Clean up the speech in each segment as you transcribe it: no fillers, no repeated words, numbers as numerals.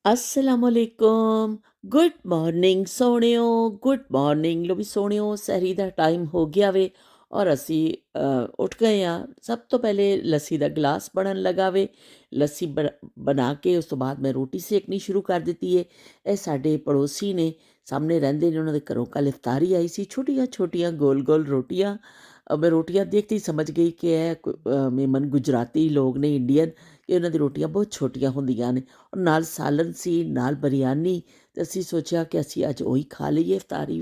असलामुअलैकुम। Good morning सोहणियो, good morning. लो भी सोहणियो, सहरी ਦਾ ਟਾਈਮ ਹੋ ਗਿਆ ਵੇ ਔਰ ਅਸੀਂ ਉੱਠ ਗਏ ਹਾਂ। ਸਭ ਤੋਂ ਪਹਿਲੇ ਲੱਸੀ ਦਾ ਗਲਾਸ ਬਣਨ ਲਗਾ ਵੇ। ਲੱਸੀ ਬਣਾ ਕੇ ਉਸ ਤੋਂ ਬਾਅਦ ਮੈਂ ਰੋਟੀ ਸੇਕਣੀ ਸ਼ੁਰੂ ਕਰ ਦਿੱਤੀ ਹੈ। ਇਹ ਸਾਡੇ ਪੜੋਸੀ ਨੇ, ਸਾਹਮਣੇ ਰਹਿੰਦੇ ਨੇ, ਉਹਨਾਂ ਦੇ ਘਰੋਂ ਕੱਲ੍ਹ ਇਫਤਾਰੀ ਆਈ ਸੀ। ਛੋਟੀਆਂ ਛੋਟੀਆਂ ਗੋਲ ਗੋਲ ਰੋਟੀਆਂ। ਮੈਂ ਰੋਟੀਆਂ ਦੇਖਤੀ ਸਮਝ ਗਈ ਕਿ ਇਹ ਮੇਮਨ ਗੁਜਰਾਤੀ ਲੋਕ ਨੇ, ਇੰਡੀਅਨ, ਕਿ ਉਹਨਾਂ ਦੀ ਰੋਟੀਆਂ ਬਹੁਤ ਛੋਟੀਆਂ ਹੁੰਦੀਆਂ ਨੇ। ਔਰ ਨਾਲ ਸਾਲਨ ਸੀ, ਨਾਲ ਬਰਿਆਨੀ। ਅਤੇ ਅਸੀਂ ਸੋਚਿਆ ਕਿ ਅਸੀਂ ਅੱਜ ਉਹੀ ਖਾ ਲਈਏ ਇਫਤਾਰੀ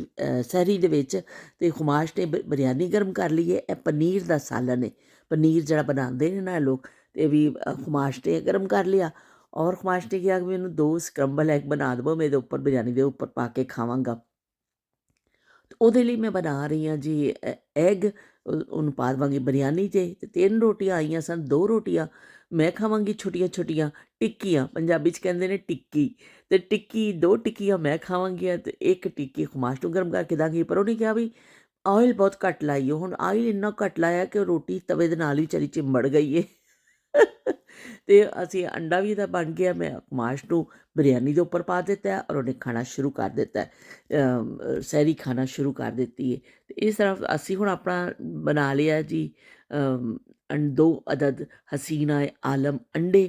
ਸਹਿਰੀ ਦੇ ਵਿੱਚ। ਅਤੇ ਖੁਮਾਸ਼ ਨੇ ਬਰਿਆਨੀ ਗਰਮ ਕਰ ਲਈ ਹੈ। ਇਹ ਪਨੀਰ ਦਾ ਸਾਲਨ ਹੈ, ਪਨੀਰ ਜਿਹੜਾ ਬਣਾਉਂਦੇ ਨੇ ਨਾ ਲੋਕ, ਅਤੇ ਵੀ ਖੁਮਾਸ਼ ਨੇ ਗਰਮ ਕਰ ਲਿਆ। ਔਰ ਖੁਮਾਸ਼ ਨੇ ਕਿਹਾ ਕਿ ਮੈਨੂੰ 2 ਸਕਰੰਬਲ ਐਗ ਬਣਾ ਦੇਵੋ, ਮੈਂ ਇਹਦੇ ਉੱਪਰ ਬਰਿਆਨੀ ਦੇ ਉੱਪਰ ਪਾ ਕੇ ਖਾਵਾਂਗਾ। ਉਹਦੇ ਲਈ ਮੈਂ ਬਣਾ ਰਹੀ ਹਾਂ ਜੀ ਐਗ, ਉਹਨੂੰ ਪਾ ਦੇਵਾਂਗੀ ਬਰਿਆਨੀ 'ਚ। ਅਤੇ 3 ਰੋਟੀਆਂ ਆਈਆਂ ਸਨ, 2 ਰੋਟੀਆਂ ਮੈਂ ਖਾਵਾਂਗੀ ਛੋਟੀਆਂ ਛੋਟੀਆਂ ਟਿੱਕੀਆਂ, ਪੰਜਾਬੀ 'ਚ ਕਹਿੰਦੇ ਨੇ ਟਿੱਕੀ। ਅਤੇ ਟਿੱਕੀ 2 ਟਿੱਕੀਆਂ ਮੈਂ ਖਾਵਾਂਗੀ ਅਤੇ 1 ਟਿੱਕੀ ਖੁਮਾਸ਼ ਨੂੰ ਗਰਮ ਕਰਕੇ ਦਾਂਗੀ। ਪਰ ਉਹਨੇ ਕਿਹਾ ਵੀ ਆਇਲ ਬਹੁਤ ਘੱਟ ਲਾਈਓ। ਹੁਣ ਆਇਲ ਇੰਨਾ ਘੱਟ ਲਾਇਆ ਕਿ ਉਹ ਰੋਟੀ ਤਵੇ ਦੇ ਨਾਲ ਹੀ ਵਿਚਾਰੀ ਚਿੰਬੜ ਗਈ ਹੈ। ਅਤੇ ਅਸੀਂ ਅੰਡਾ ਵੀ ਇਹਦਾ ਬਣ ਗਿਆ। ਮੈਂ ਖੁਮਾਸ਼ ਨੂੰ ਬਰਿਆਨੀ ਦੇ ਉੱਪਰ ਪਾ ਦਿੱਤਾ ਔਰ ਉਹਨੇ ਖਾਣਾ ਸ਼ੁਰੂ ਕਰ ਦਿੱਤਾ, ਸਹਿਰੀ ਖਾਣਾ ਸ਼ੁਰੂ ਕਰ ਦਿੱਤੀ ਹੈ। ਅਤੇ ਇਸ ਤਰ੍ਹਾਂ ਅਸੀਂ ਹੁਣ ਆਪਣਾ ਬਣਾ ਲਿਆ ਜੀ 2 ਅਦਦ ਹਸੀਨਾ ਆਲਮ ਅੰਡੇ।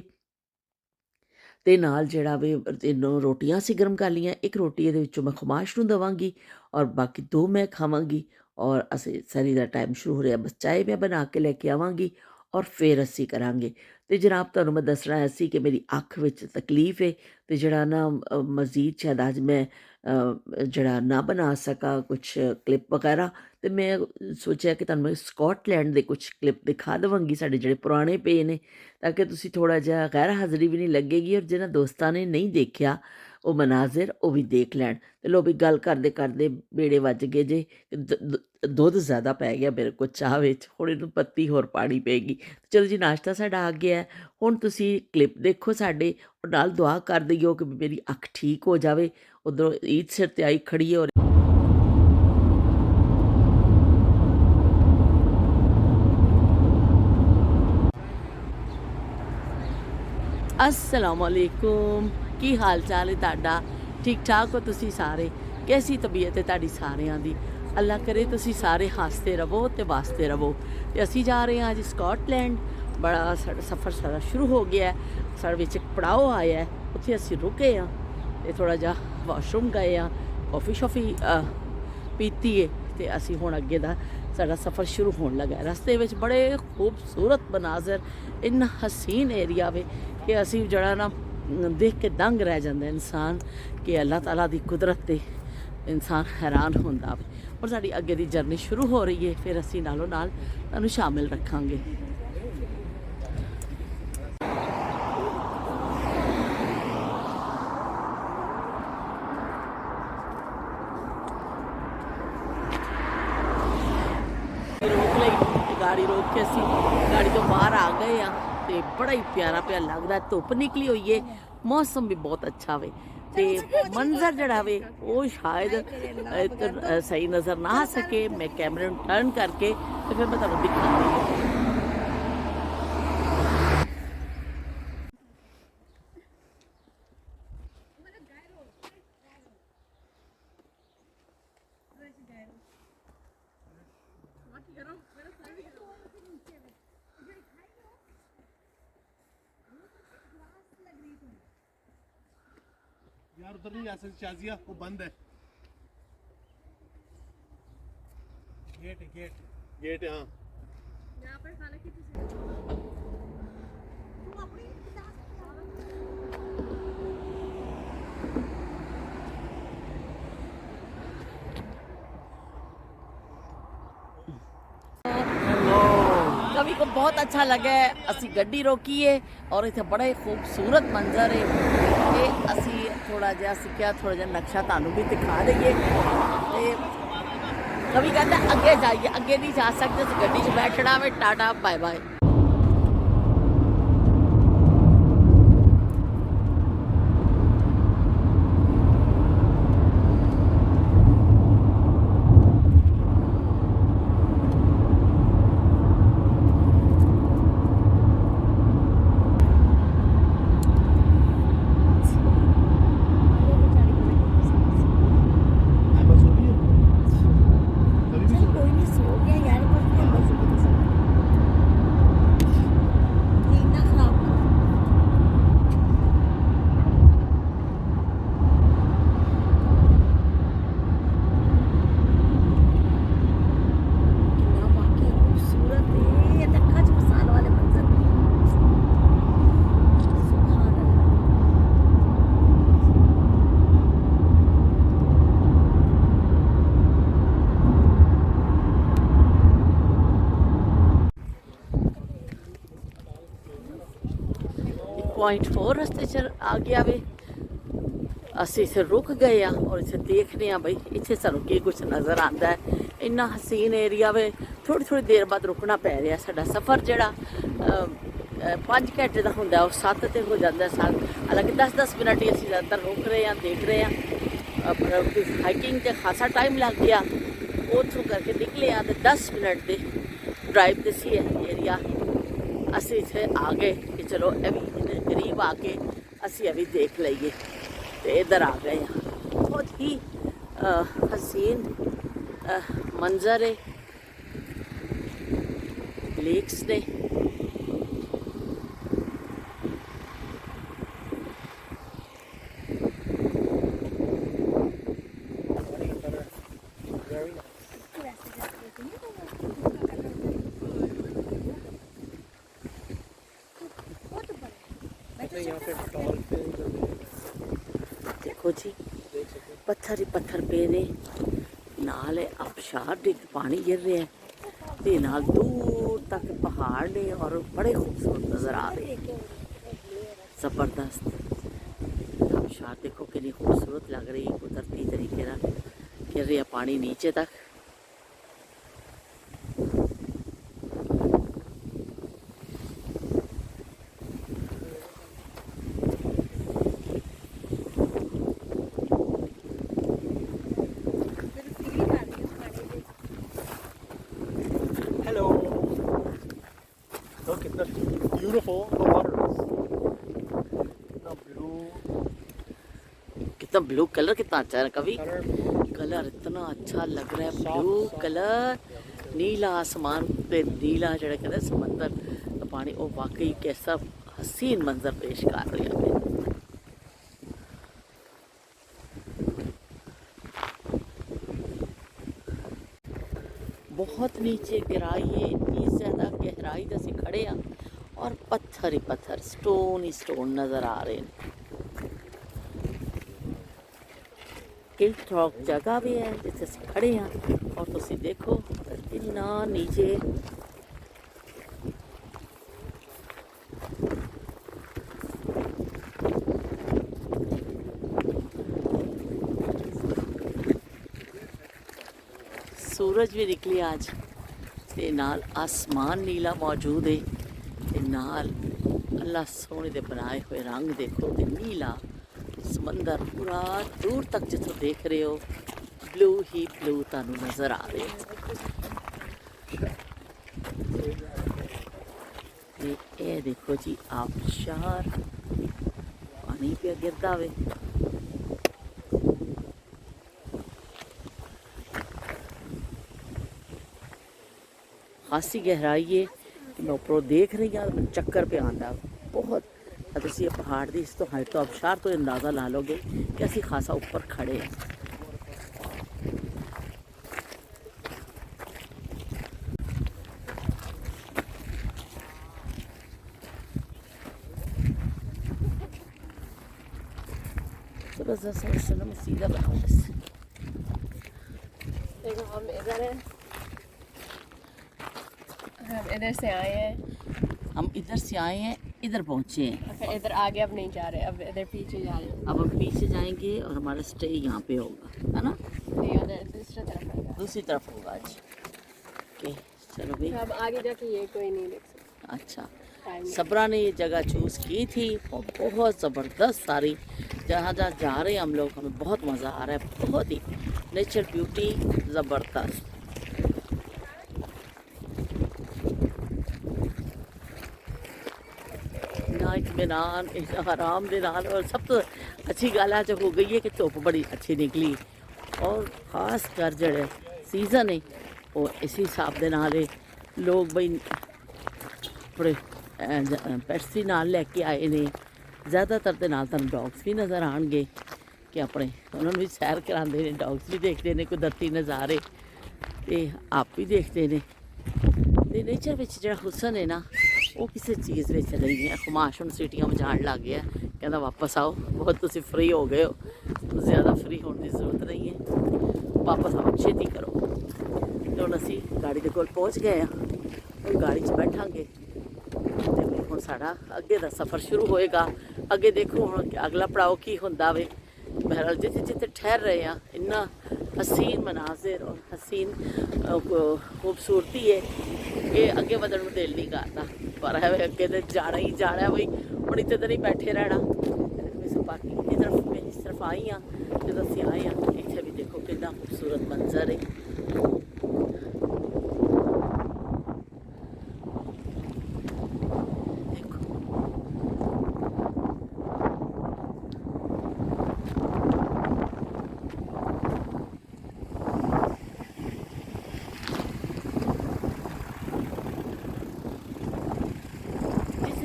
ਅਤੇ ਨਾਲ ਜਿਹੜਾ ਵੀ 3 ਰੋਟੀਆਂ ਅਸੀਂ ਗਰਮ ਕਰ ਲਈਆਂ। 1 ਰੋਟੀ ਇਹਦੇ ਵਿੱਚੋਂ ਮੈਂ ਖੁਮਾਸ਼ ਨੂੰ ਦੇਵਾਂਗੀ ਔਰ ਬਾਕੀ 2 ਮੈਂ ਖਾਵਾਂਗੀ। ਔਰ ਅਸੀਂ ਸਹਿਰੀ ਦਾ ਟਾਈਮ ਸ਼ੁਰੂ ਹੋ ਰਿਹਾ, ਬਸ ਚਾਹ ਮੈਂ ਬਣਾ ਕੇ ਲੈ ਕੇ ਆਵਾਂਗੀ ਔਰ ਫਿਰ ਅਸੀਂ ਕਰਾਂਗੇ। ਅਤੇ ਜਨਾਬ, ਤੁਹਾਨੂੰ ਮੈਂ ਦੱਸਣਾ ਹੈ ਸੀ ਕਿ ਮੇਰੀ ਅੱਖ ਵਿੱਚ ਤਕਲੀਫ ਹੈ, ਅਤੇ ਜਿਹੜਾ ਨਾ ਮਜ਼ੀਦ ਸ਼ਾਇਦ ਅੱਜ ਮੈਂ ਜਿਹੜਾ ਨਾ ਬਣਾ ਸਕਾਂ ਕੁਛ ਕਲਿੱਪ ਵਗੈਰਾ। ਅਤੇ ਮੈਂ ਸੋਚਿਆ ਕਿ ਤੁਹਾਨੂੰ ਮੈਂ ਸਕਾਟਲੈਂਡ ਦੇ ਕੁਛ ਕਲਿੱਪ ਦਿਖਾ ਦੇਵਾਂਗੀ, ਸਾਡੇ ਜਿਹੜੇ ਪੁਰਾਣੇ ਪਏ ਨੇ, ਤਾਂ ਕਿ ਤੁਸੀਂ ਥੋੜ੍ਹਾ ਜਿਹਾ ਗੈਰ ਹਾਜ਼ਰੀ ਵੀ ਨਹੀਂ ਲੱਗੇਗੀ ਔਰ ਜਿਹਨਾਂ ਦੋਸਤਾਂ ਨੇ ਨਹੀਂ ਦੇਖਿਆ ਉਹ ਮਨਾਜ਼ਰ ਉਹ ਵੀ ਦੇਖ ਲੈਣ। ਅਤੇ ਲੋ ਵੀ ਗੱਲ ਕਰਦੇ ਕਰਦੇ ਬੇੜੇ ਵੱਜ ਗਏ ਜੇ। ਦੁੱਧ ਜ਼ਿਆਦਾ ਪੈ ਗਿਆ ਮੇਰੇ ਕੋਲ ਚਾਹ ਵਿੱਚ, ਹੁਣ ਇਹਨੂੰ ਪੱਤੀ ਹੋਰ ਪਾਣੀ ਪਏਗੀ। ਚਲੋ ਜੀ, ਨਾਸ਼ਤਾ ਸਾਡਾ ਆ ਗਿਆ। ਹੁਣ ਤੁਸੀਂ ਕਲਿੱਪ ਦੇਖੋ ਸਾਡੇ, ਔਰ ਨਾਲ ਦੁਆ ਕਰ ਦਈਓ ਕਿ ਮੇਰੀ ਅੱਖ ਠੀਕ ਹੋ ਜਾਵੇ। ਉੱਧਰੋਂ ਈਦ ਸਿਰ 'ਤੇ ਆਈ ਖੜੀ ਹੈ ਔਰ असलामुअलैकुम। ਕੀ ਹਾਲ ਚਾਲ ਹੈ ਤੁਹਾਡਾ? ਠੀਕ ਠਾਕ ਹੋ ਤੁਸੀਂ ਸਾਰੇ? ਕੈਸੀ ਤਬੀਅਤ ਹੈ ਤੁਹਾਡੀ ਸਾਰਿਆਂ ਦੀ? ਅੱਲਾ ਕਰੇ ਤੁਸੀਂ ਸਾਰੇ ਹੱਸਦੇ ਰਹੋ ਅਤੇ ਵਸਦੇ ਰਹੋ। ਅਤੇ ਅਸੀਂ ਜਾ ਰਹੇ ਹਾਂ ਅੱਜ ਸਕਾਟਲੈਂਡ। ਬੜਾ ਸਾਡਾ ਸਫ਼ਰ ਸਾਰਾ ਸ਼ੁਰੂ ਹੋ ਗਿਆ। ਸਾਡੇ ਵਿੱਚ ਇੱਕ ਪੜਾਓ ਆਇਆ, ਉੱਥੇ ਅਸੀਂ ਰੁਕੇ ਹਾਂ ਅਤੇ ਥੋੜ੍ਹਾ ਜਿਹਾ ਵਾਸ਼ਰੂਮ ਗਏ ਹਾਂ, ਕੌਫੀ ਸ਼ੌਫੀ ਪੀਤੀ ਹੈ। ਅਤੇ ਅਸੀਂ ਹੁਣ ਅੱਗੇ ਦਾ ਸਾਡਾ ਸਫ਼ਰ ਸ਼ੁਰੂ ਹੋਣ ਲੱਗਾ। ਰਸਤੇ ਵਿੱਚ ਬੜੇ ਖੂਬਸੂਰਤ ਮਨਾਜ਼ਰ, ਇੰਨਾ ਹਸੀਨ ਏਰੀਆ ਵੇ ਕਿ ਅਸੀਂ ਜਿਹੜਾ ਨਾ ਦੇਖ ਕੇ ਦੰਗ ਰਹਿ ਜਾਂਦਾ ਇਨਸਾਨ ਕਿ ਅੱਲਾਹ ਤਾਲਾ ਦੀ ਕੁਦਰਤ 'ਤੇ ਇਨਸਾਨ ਹੈਰਾਨ ਹੁੰਦਾ ਵੇ। ਔਰ ਸਾਡੀ ਅੱਗੇ ਦੀ ਜਰਨੀ ਸ਼ੁਰੂ ਹੋ ਰਹੀ ਹੈ, ਫਿਰ ਅਸੀਂ ਨਾਲੋਂ ਨਾਲ ਤੁਹਾਨੂੰ ਸ਼ਾਮਿਲ ਰੱਖਾਂਗੇ। ਰੋਕ ਲਈ ਗਾੜੀ, ਰੋਕ ਕੇ ਅਸੀਂ ਗਾੜੀ ਤੋਂ ਬਾਹਰ ਆ ਗਏ ਆ। ਅਤੇ ਬੜਾ ਹੀ ਪਿਆਰਾ ਪਿਆ ਲੱਗਦਾ, ਧੁੱਪ ਨਿਕਲੀ ਹੋਈ ਹੈ, ਮੌਸਮ ਵੀ ਬਹੁਤ ਅੱਛਾ ਵੇ। ਅਤੇ ਮੰਜ਼ਰ ਜਿਹੜਾ ਵੇ ਉਹ ਸ਼ਾਇਦ ਸਹੀ ਨਜ਼ਰ ਨਾ ਆ ਸਕੇ। ਮੈਂ ਕੈਮਰੇ ਨੂੰ ਟਰਨ ਕਰਕੇ ਅਤੇ ਫਿਰ ਮੈਂ ਤੁਹਾਨੂੰ ਦਿਖਾਉਂਦੀ। यार उधर नहीं जा सकते, शाजिया वो बंद है। गेट है, गेट गेट है। हाँ, यहाँ पर खाना की कभी को बहुत अच्छा लगा है। असी गड्डी रोकी है और इतने बड़े खूबसूरत मंजर है। ये असी थोड़ा जहा क्या थोड़ा जहा नक्शा थानू भी दिखा दईए। कभी कहते अगे जाइए, अगे नहीं जा सकते तो गड्डी 'च बैठना में। Tata bye bye. पॉइंट होर रस्ते च आ गया वे। ਅਸੀਂ ਇੱਥੇ ਰੁਕ ਗਏ ਆ ਔਰ ਇੱਥੇ ਦੇਖਦੇ ਆ ਬਈ ਇੱਥੇ ਸਾਨੂੰ ਕੀ ਕੁਛ ਨਜ਼ਰ ਆਉਂਦਾ ਹੈ। ਇੰਨਾ ਹਸੀਨ ਏਰੀਆ ਵੇ। ਥੋੜ੍ਹੀ ਥੋੜ੍ਹੀ ਦੇਰ ਬਾਅਦ ਰੁਕਣਾ ਪੈ ਰਿਹਾ। ਸਾਡਾ ਸਫ਼ਰ ਜਿਹੜਾ 5 ਘੰਟੇ ਦਾ ਹੁੰਦਾ ਉਹ 7 ਤੇ ਹੋ ਜਾਂਦਾ ਸਾਲ। ਹਾਲਾਂਕਿ 10-10 ਮਿੰਟ ਹੀ ਅਸੀਂ ਜ਼ਿਆਦਾਤਰ ਰੁਕ ਰਹੇ ਹਾਂ, ਦੇਖ ਰਹੇ ਹਾਂ। ਪਰ ਹਾਈਕਿੰਗ 'ਤੇ ਖਾਸਾ ਟਾਈਮ ਲੱਗ ਗਿਆ। ਉੱਥੋਂ ਕਰਕੇ ਨਿਕਲੇ ਆ ਤੇ 10 ਮਿੰਟ ਦੇ ਡਰਾਈਵ 'ਤੇ ਸੀ ਏਰੀਆ। ਅਸੀਂ ਇੱਥੇ ਆ ਗਏ ਕਿ ਚਲੋ ਇਹ ਵੀ ਕਰੀਬ ਆ ਕੇ ਅਸੀਂ ਇਹ ਵੀ ਦੇਖ ਲਈਏ। ਤੇ इधर आ गए हैं। बहुत ही हसीन मंजर है, लेक्स ने। देखो जी पत्थर ही पत्थर पे ने, नाल आबशार डिग पानी गिर रहा है ते नाल दूर तक पहाड़ ने और बड़े खूबसूरत नज़र आ रहे हैं। ज़बरदस्त आबशार देखो कितनी खूबसूरत लग रही है। कुदरती तरीके का गिर रहा पानी नीचे तक। Look at the beautiful the water is. The blue कितना ब्लू कलर कितना अच्छा है कभी। color. कलर इतना अच्छा लग रहा है, ब्लू कलर। नीला आसमान पे नीला जड़ा कहते हैं समंदर का पानी, वो वाकई कैसा हसीन मंजर पेश कर रहा है। बहुत नीचे गहराई है, इतनी ज़्यादा गहराई जैसे खड़े हैं और पत्थर ही पत्थर, स्टोन ही स्टोन नज़र आ रहे हैं। हिल टॉप जगह भी है जिथे ਅਸੀਂ खड़े हैं और तुसी देखो इतना नीचे। सूरज भी निकली आज ते नाल आसमान नीला मौजूद है ते नाल अल्लाह सोने दे बनाए हुए रंग देखो ते नीला समंदर पूरा दूर तक जिथों देख रहे हो ब्लू ही ब्लू तानू नज़र आ रहे ते ये देखो जी आबशार पानी पे गिरदा वे। खासी गहराई है कि मैं ऊपरों देख रही हूँ, चक्कर पे आंदा बहुत। तुसी पहाड़ की इस तो हाइट तो आबशार तो अंदाज़ा ला लोगे कि असी खासा ऊपर खड़े हैं। चलो सीधा बनाओ बस। देखो हम इधर हैं, हम इधर से आए हैं। हम इधर से आए हैं, इधर पहुँचे हैं। फिर इधर आगे अब नहीं जा रहे, अब इधर पीछे जा रहे हैं। अब हम पीछे जाएंगे और हमारा स्टे यहाँ पे होगा, है ना? नहीं उधर दूसरी तरफ होगा। दूसरी तरफ होगा आज। ओके चलो भाई। अब आगे जाके ये कोई नहीं देख सकता। अच्छा, टाइम सबरा ने ये जगह चूज़ की थी और बहुत ज़बरदस्त सारी जहाँ जहाँ जा रहे हैं हम लोग, हमें बहुत मज़ा आ रहा है। बहुत ही नेचर ब्यूटी ज़बरदस्त। इत्मीनान आराम दे नाल। और सब तो अच्छी गल है जो हो गई है कि धुप बड़ी अच्छी निकली और खास कर जड़े सीज़न है वो इस हिसाब के नाल है। लोग बई बड़े पेट्स भी नाल लैके आए ने। ज़्यादातर के नाल तुहानूं डॉग्स भी नज़र आउणगे कि अपने उन्होंने भी सैर कराते हैं। डॉग्स भी देखते हैं कुदरती नज़ारे ते आप भी देखते हैं। ते नेचर विच जिहड़ा हुसन है ना वो किसी चीज़ में नहीं है। खुमाश हम सीटियां बजाण लग गया, कहता वापस आओ, बहुत तुसी फ्री हो गए हो, ज़्यादा फ्री होने की जरूरत नहीं है, वापस आओ, छेती करो। तो हम असी गाड़ी के कोल पहुँच गए हैं और गाड़ी च बैठांगे ते ਹੁਣ ਸਾਡਾ ਅੱਗੇ ਦਾ ਸਫ਼ਰ ਸ਼ੁਰੂ ਹੋਏਗਾ। ਅੱਗੇ ਦੇਖੋ ਹੁਣ ਅਗਲਾ ਪੜਾਅ ਕੀ ਹੁੰਦਾ ਵੇ। ਬਹਰਹਾਲ ਜਿੱਥੇ ਜਿੱਥੇ ਠਹਿਰ ਰਹੇ ਹਾਂ ਇੰਨਾ ਹਸੀਨ ਮਨਾਜ਼ਿਰ ਔਰ ਹਸੀਨ ਖੂਬਸੂਰਤੀ ਹੈ ਕਿ ਅੱਗੇ ਵਧਣ ਨੂੰ ਦਿਲ ਨਹੀਂ ਕਰਦਾ, ਪਰ ਹੈ ਅੱਗੇ ਤਾਂ ਜਾਣਾ ਹੀ ਜਾਣਾ ਬਈ। ਹੁਣ ਇੱਥੇ ਤਾਂ ਨਹੀਂ ਬੈਠੇ ਰਹਿਣਾ। ਬਾਕੀ ਦੀ ਤਰਫ ਮੈਂ ਇਸ ਤਰਫ ਆਈ ਹਾਂ, ਜਦੋਂ ਅਸੀਂ ਆਏ ਹਾਂ ਇੱਥੇ ਵੀ ਦੇਖੋ ਕਿੰਨਾ ਖੂਬਸੂਰਤ ਮੰਜ਼ਰ ਹੈ।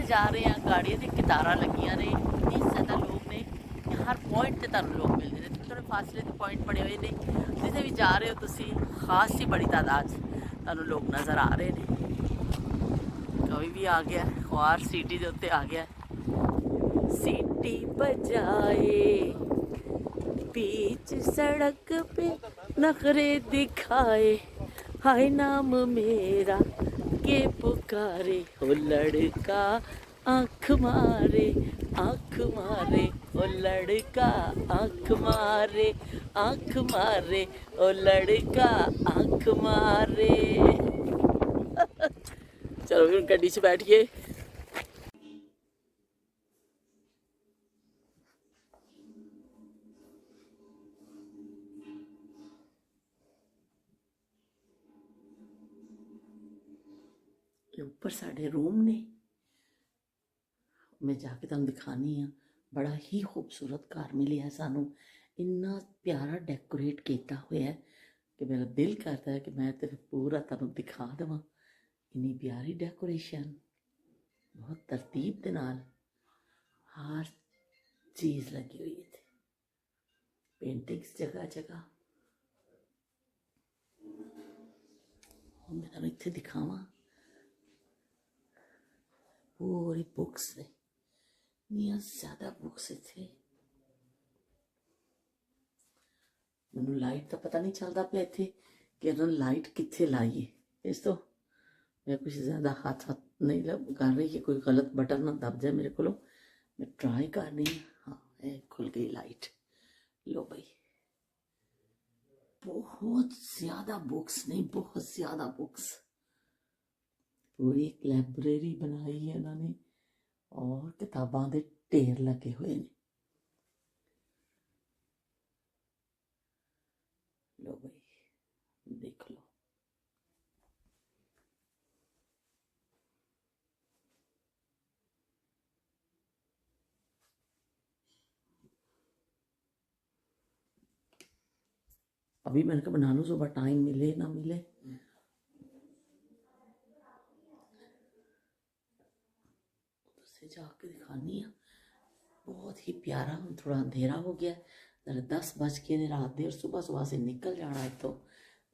जा रहे हैं गाड़ियां दी कतारां लगियां ने, इतने ज़्यादा लोग ने कि हर पॉइंट ते तुहानूं लोग मिलते हैं। थोड़े फासले ते पॉइंट बने हुए ने, जिथे भी जा रहे हो तुसी खास ही बड़ी तादाद तुहानूं लोग नज़र आ रहे हैं। कोई भी आ गया ख्वार सीटी दे उत्ते आ गया, सीटी बजाए बीच सड़क पे नखरे दिखाए, हाय नाम मेरा के पुकारे, ओ लड़का आँख मारे ओ लड़का आँख मारे ओ लड़का आँख मारे। चलो फिर गड्डी च बैठिए। ऊपर साढ़े रूम ने, मैं जाके तुहानूं दिखानी हाँ। बड़ा ही खूबसूरत घर मिलिया सानू, इन्ना प्यारा डेकोरेट किया हुआ है कि मेरा दिल करता है कि मैं तो पूरा तुहानूं दिखा देवां। इन्नी प्यारी डेकोरेशन, बहुत तरतीब दे नाल हर चीज़ लगी हुई है, पेंटिंग्स जगह जगह। मैं तुहानूं इत्थे दिखावां, पूरी बुक्स ने, इतनी ज़्यादा बुक्स इत्थे। मैनूं लाइट का पता नहीं चलता पिया इत्थे कि इन्होंने लाइट कित्थे लाई है। इस तो मैं कुछ ज़्यादा हाथ नहीं कर रही कि कोई गलत बटन ना दब जाए मेरे को। मैं ट्राई कर रही हूँ। हाँ, ये खुल गई लाइट। लो भाई, बहुत ज़्यादा बुक्स नहीं, बहुत ज़्यादा बुक्स। पूरी एक लाइब्रेरी बनाई है इन्होंने और किताबां दे ढेर लगे हुए हैं। लो भाई देख लो, अभी मैंने कहा बना लूँ, सुबह टाइम मिले ना मिले। से जाके दिखानी है, बहुत ही प्यारा। हम थोड़ा अंधेरा हो गया, जरा 10 बज के ने रात दे और सुबह सुबह से निकल जाना है। तो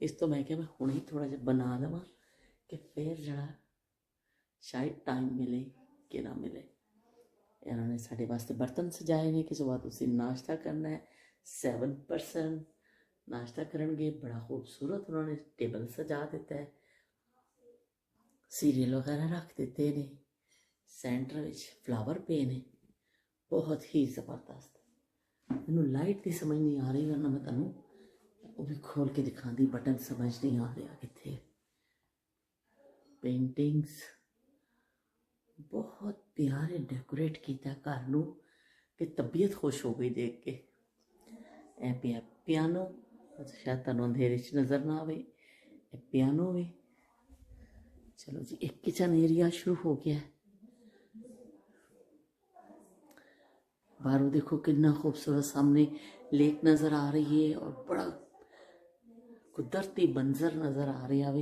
इस तो मैं क्या मैं हुणे ही थोड़ा जिहा बना देवां कि फिर जरा शायद टाइम मिले कि ना मिले। इन्होंने साढ़े वास्ते बर्तन सजाए ने कि सुबह तुसीं नाश्ता करना है। 7% नाश्ता करनगे, बड़ा खूबसूरत उन्होंने टेबल सजा दिता है, सीरियल वगैरह रख दिते ने, सेंटर में फ्लावर पे ने, बहुत ही ज़बरदस्त। मैनूं लाइट की समझ नहीं आ रही, वरना मैं तुहानूं वो भी खोल के दिखाती। बटन समझ नहीं आ रहा कित्थे। पेंटिंग्स बहुत प्यारे डेकोरेट किया घर नूं कि तबीयत खुश हो गई देख के। ए पिया पियानो, शायद तुहानूं अंधेरे च नज़र ना आवे, ए पियानो वे। चलो जी, एक किचन एरिया शुरू हो गया है। बाहरों देखो कितना खूबसूरत सामने लेक नज़र आ रही है और बड़ा कुदरती मंजर नज़र आ रहा वे।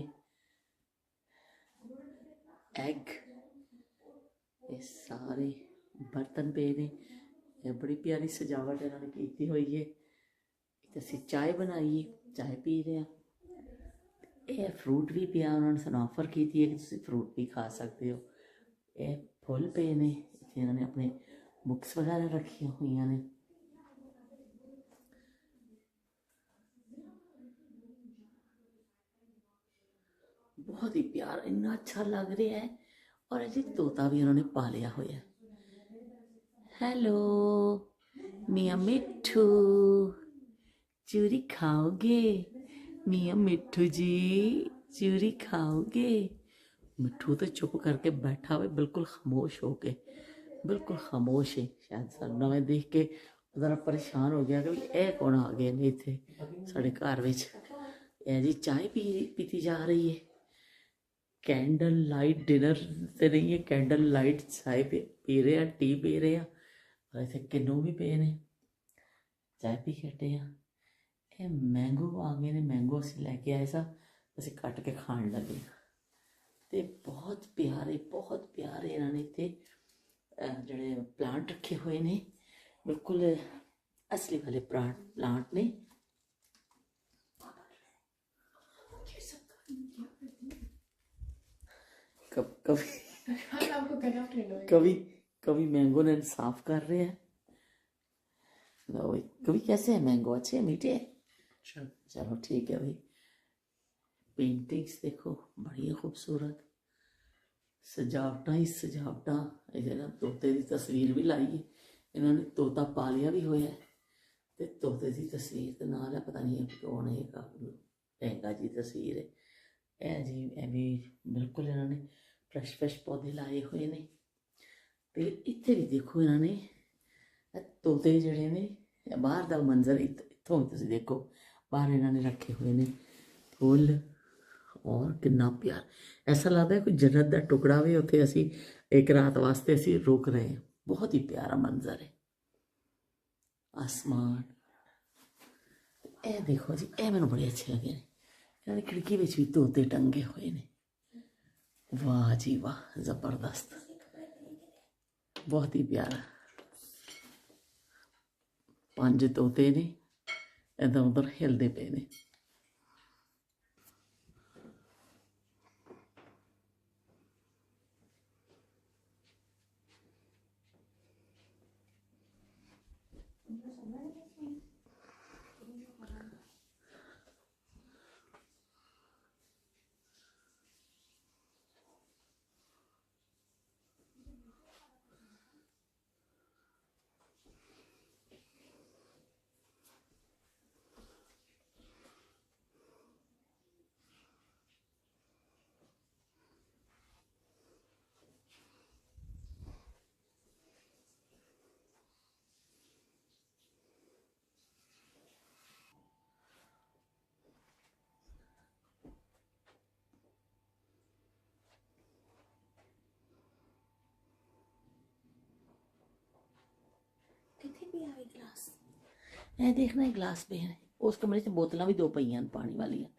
एग, ये सारे बर्तन पे ने, ये बड़ी प्यारी सजावट इन्होंने की हुई है। असीं चाय बनाई, चाय पी रहे हैं। ये फ्रूट भी पिया, उन्होंने सानूं ऑफर की है कि तुसीं फ्रूट भी खा सकते हो। ये फुल पे ने, इत्थे इन्होंने अपने बुक्स वगैरह रखी हुई ने। बहुत ही प्यार, इन्ना अच्छा लग रहा है। ਔਰ ਇਹ ਜੀ ਤੋਤਾ ਵੀ ਉਹਨਾਂ ਨੇ ਪਾਲਿਆ ਹੋਇਆ। हेलो मियाँ मिट्ठू, चूरी खाओगे? मियाँ मिट्ठू जी चूरी खाओगे? मिट्ठू तो चुप करके बैठा हुआ बिल्कुल खामोश हो के, बिल्कुल खामोश है। शायद सानू नवें देख के ज़रा परेशान हो गया कि ये कौन आ गए ने इत्थे साढ़े घर विच। ਇਹ जी चाय पीती जा रही है। कैंडल लाइट डिनर तो नहीं है, कैंडल लाइट चाय पी रहे हैं, टी पी रहे हैं। ਇੱਥੇ ਕਿੰਨੂ ਵੀ ਪਏ ਨੇ, ਚਾਹ ਪੀ ਕੇ ਹਟੇ ਆ। ਇਹ ਮੈਂਗੋ ਆ ਗਏ ਨੇ, ਮੈਂਗੋ ਅਸੀਂ ਲੈ ਕੇ ਆਏ ਸਾਂ, ਅਸੀਂ ਕੱਟ ਕੇ ਖਾਣ ਲੱਗੇ। ਅਤੇ ਬਹੁਤ ਪਿਆਰੇ ਇਹਨਾਂ ਨੇ ਇੱਥੇ ਜਿਹੜੇ ਪਲਾਂਟ ਰੱਖੇ ਹੋਏ ਨੇ, ਬਿਲਕੁਲ ਅਸਲੀ ਵਾਲੇ ਪਲਾਂਟ ਨੇ। कभी मैंगो ने साफ कर रहे हैं। लो भाई, कभी कैसे है मैंगो? अच्छे हैं, मीठे हैं? चलो ठीक है भाई। पेंटिंग्स देखो बड़ी खूबसूरत, सजावटा ही सजावटा। इधर ना तोते की तस्वीर भी लाई है इन्होंने, तोता पालिया भी होया है। तो तोते की तस्वीर के नाल है, पता नहीं कौन है, लहंगा जी तस्वीर है। यह जी ए भी बिल्कुल इन्होंने फ्रैश पौधे लाए हुए ने। ਤੇ ਇੱਥੇ ਵੀ ਦੇਖੋ ਇਹਨਾਂ ਨੇ ਤੋਤੇ ਜਿਹੜੇ ਨੇ, ਬਾਹਰ ਦਾ ਮੰਜ਼ਰ ਇੱਥੋਂ ਤੁਸੀਂ ਦੇਖੋ, ਬਾਹਰ ਇਹਨਾਂ ਨੇ ਰੱਖੇ ਹੋਏ ਨੇ ਫੁੱਲ। ਔਰ ਕਿੰਨਾ ਪਿਆਰ, ਐਸਾ ਲੱਗਦਾ ਕੋਈ ਜੰਨਤ ਦਾ ਟੁਕੜਾ ਵੀ ਉੱਥੇ ਅਸੀਂ ਇੱਕ ਰਾਤ ਵਾਸਤੇ ਅਸੀਂ ਰੁਕ ਰਹੇ ਹਾਂ। ਬਹੁਤ ਹੀ ਪਿਆਰਾ ਮੰਜ਼ਰ ਹੈ, ਆਸਮਾਨ। ਇਹ ਦੇਖੋ ਜੀ, ਇਹ ਮੈਨੂੰ ਬੜੇ ਅੱਛੇ ਲੱਗੇ ਨੇ। ਇਹਨਾਂ ਦੀ ਖਿੜਕੀ ਵਿੱਚ ਵੀ ਤੋਤੇ ਟੰਗੇ ਹੋਏ ਨੇ। ਵਾਹ ਜੀ ਵਾਹ, ਜ਼ਬਰਦਸਤ, बहुत ही प्यारा। 5 तोते ने इधर उधर हिलते पे ने। गिलास ਇਹ ਦੇਖਣਾ, गिलास पे है उस कमरे च बोतलां भी 2 ਪਈਆਂ पानी वालियां।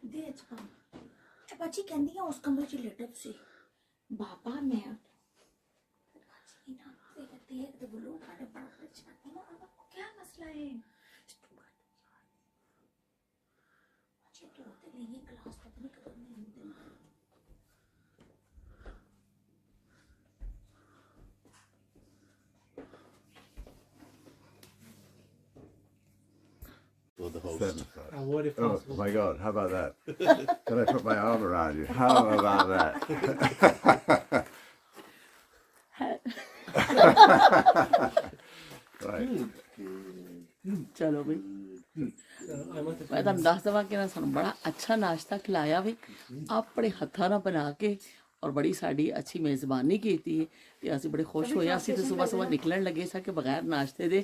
ਬਾਜੀ ਕਹਿੰਦੀ ਆ ਉਸ ਕਮਰੇ 'ਚ ਲੇਟੋ ਤੁਸੀਂ। ਬਾਬਾ ਮੈਂ ਦੇਖ ਤੇ ਬੋਲੋ ਸਾਡੇ ਬੜਾ ਪਰੇਸ਼ਾਨ ਹੈ, ਕੀ ਮਸਲਾ ਹੈ? ਅੱਛਾ ਤੋ ਤੇ ਲਈ ਕਲਾਸ ਪਤਾ ਨਹੀਂ ਕਦੋਂ ਹੁੰਦੇ। The host. What if Oh possible? my God! How about that? Can I put my arm around you? How about that? Right. चलो भाई, मैं तुम दस देव कि सानू बड़ा अच्छा नाश्ता खिलाया भी, अपने हत्थां नाल बना के, और बड़ी साड़ी अच्छी मेज़बानी की थी। ते असीं बड़े खुश होए। असीं तो सुबह सुबह निकलन लगे सा कि बगैर नाश्ते दे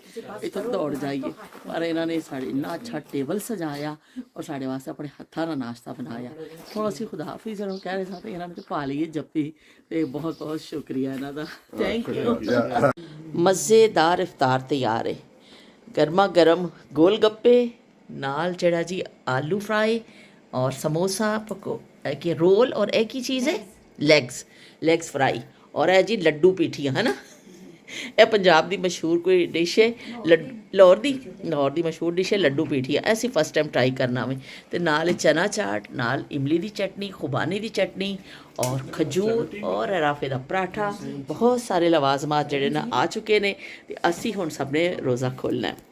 इत्थों दौड़ जाइए, पर इन्होंने साढ़े इन्ना अच्छा टेबल सजाया और साढ़े वास्ते अपने हत्थां नाल नाश्ता बनाया। हुण असीं खुदा हाफिज़ जदों कह रहे सा ते इन्होंने तो पा लई जप्पी। ते बहुत बहुत शुक्रिया इन्हां दा, थैंक यू। मज़ेदार इफ्तार तैयार है, गर्मा गर्म गोल गप्पे नाल जड़ा जी आलू फ्राई और समोसा कि रोल, और एक ही चीज़ है ਲੈਗਸ ਫਰਾਈ, ਔਰ ਇਹ ਜੀ ਲੱਡੂ ਪੀਠੀਆਂ ਹੈ ਨਾ। ਇਹ ਪੰਜਾਬ ਦੀ ਮਸ਼ਹੂਰ ਕੋਈ ਡਿਸ਼ ਹੈ, ਲਾਹੌਰ ਦੀ ਮਸ਼ਹੂਰ ਡਿਸ਼ ਹੈ ਲੱਡੂ ਪੀਠੀਆਂ। ਅਸੀਂ ਫਸਟ ਟਾਈਮ ਟਰਾਈ ਕਰਨਾ ਵੇ। ਤੇ ਨਾਲ ਚਨਾ ਚਾਟ, ਨਾਲ ਇਮਲੀ ਦੀ ਚਟਨੀ, ਖੁਬਾਨੀ ਦੀ ਚਟਨੀ, ਔਰ ਖਜੂਰ, ਔਰ ਰਾਫੇ ਦਾ ਪਰਾਠਾ। ਬਹੁਤ ਸਾਰੇ ਲਵਾਜ਼ਮਾਤ ਜਿਹੜੇ ਨਾ ਆ ਚੁੱਕੇ ਨੇ, ਤੇ ਅਸੀਂ ਹੁਣ ਸਭ ਨੇ ਰੋਜ਼ਾ ਖੋਲ੍ਹਣਾ ਹੈ।